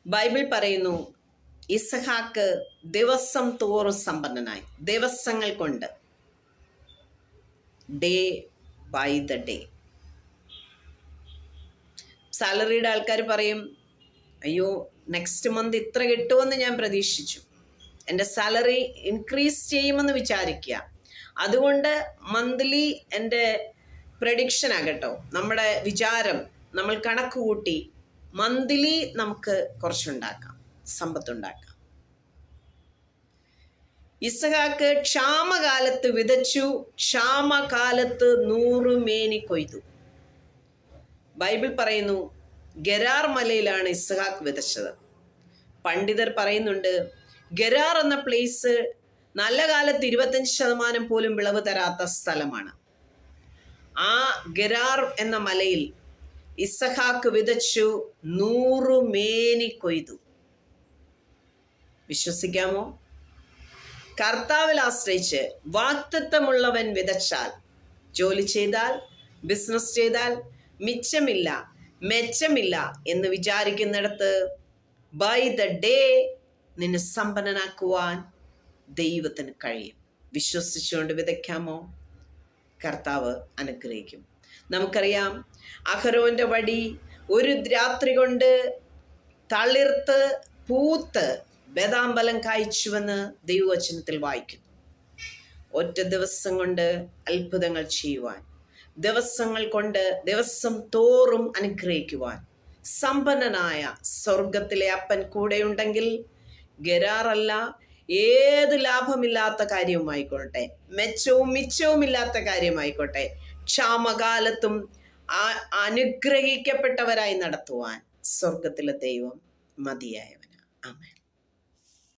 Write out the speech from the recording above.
Bible പറയുന്നു, ഇസഹാക്ക് ദിവസം തോറും സമ്പന്നനായി. ദിവസങ്ങൾ കൊണ്ട്, ഡേ ബൈ ദ ഡേ. സാലറിയുടെ ആൾക്കാർ പറയും, അയ്യോ നെക്സ്റ്റ് മന്ത് ഇത്ര കിട്ടുമെന്ന് ഞാൻ പ്രതീക്ഷിച്ചു, എൻ്റെ സാലറി ഇൻക്രീസ് ചെയ്യുമെന്ന് വിചാരിക്കുക, അതുകൊണ്ട് മന്ത്ലി എൻ്റെ പ്രഡിക്ഷൻ ആകട്ടോ, നമ്മുടെ വിചാരം, നമ്മൾ കണക്ക് കൂട്ടി മന്ത്ലി നമുക്ക് കുറച്ചുണ്ടാക്കാം, സമ്പത്തുണ്ടാക്കാം. ഇസഹാക്ക് ക്ഷാമകാലത്ത് വിതച്ചു, ക്ഷാമകാലത്ത് 100 മേനി കൊയ്തു. ബൈബിൾ പറയുന്നു, ഗെരാർ മലയിലാണ് ഇസഹാക്ക് വിതച്ചത്. പണ്ഡിതർ പറയുന്നുണ്ട്, ഗെരാർ എന്ന പ്ലേസ് നല്ല കാലത്ത് 25% പോലും വിളവ് തരാത്ത സ്ഥലമാണ്. ആ ഗെരാർ എന്ന മലയിൽ ഇസഹാക്ക് വിതച്ചു, 100 മേനി കൊയ്തു. വിശ്വസിക്കാമോ? കർത്താവിൽ ആശ്രയിച്ച് വാഗ്ദത്തമുള്ളവൻ വിതച്ചാൽ, ജോലി ചെയ്താൽ, ബിസിനസ് ചെയ്താൽ മിച്ചമില്ല, മെച്ചമില്ല എന്ന് വിചാരിക്കുന്നിടത്ത് ബൈ ദ ഡേ നിന്നെ സമ്പന്നനാക്കുവാൻ ദൈവത്തിന് കഴിയും. വിശ്വസിച്ചുകൊണ്ട് വിതയ്ക്കാമോ? കർത്താവ് അനുഗ്രഹിക്കും. നമുക്കറിയാം, അഹരോന്റെ വടി ഒരു രാത്രി കൊണ്ട് തളിർത്ത് പൂത്ത് ബദാംബലം കായ്ച്ചുവെന്ന് ദൈവവചനത്തിൽ വായിക്കുന്നു. ഒറ്റ ദിവസം കൊണ്ട് അത്ഭുതങ്ങൾ ചെയ്യുവാൻ, ദിവസങ്ങൾ കൊണ്ട് ദിവസം തോറും അനുഗ്രഹിക്കുവാൻ സമ്പന്നനായ സ്വർഗത്തിലെ അപ്പൻ കൂടെയുണ്ടെങ്കിൽ ഗെരാറല്ല, ഏത് ലാഭമില്ലാത്ത കാര്യവുമായിക്കോട്ടെ, മെച്ചവും മിച്ചവും ഇല്ലാത്ത കാര്യമായിക്കോട്ടെ, ക്ഷാമകാലത്തും അനുഗ്രഹിക്കപ്പെട്ടവരായി നടത്തുവാൻ സ്വർഗത്തിലെ ദൈവം മതിയായവന്. ആമേൻ.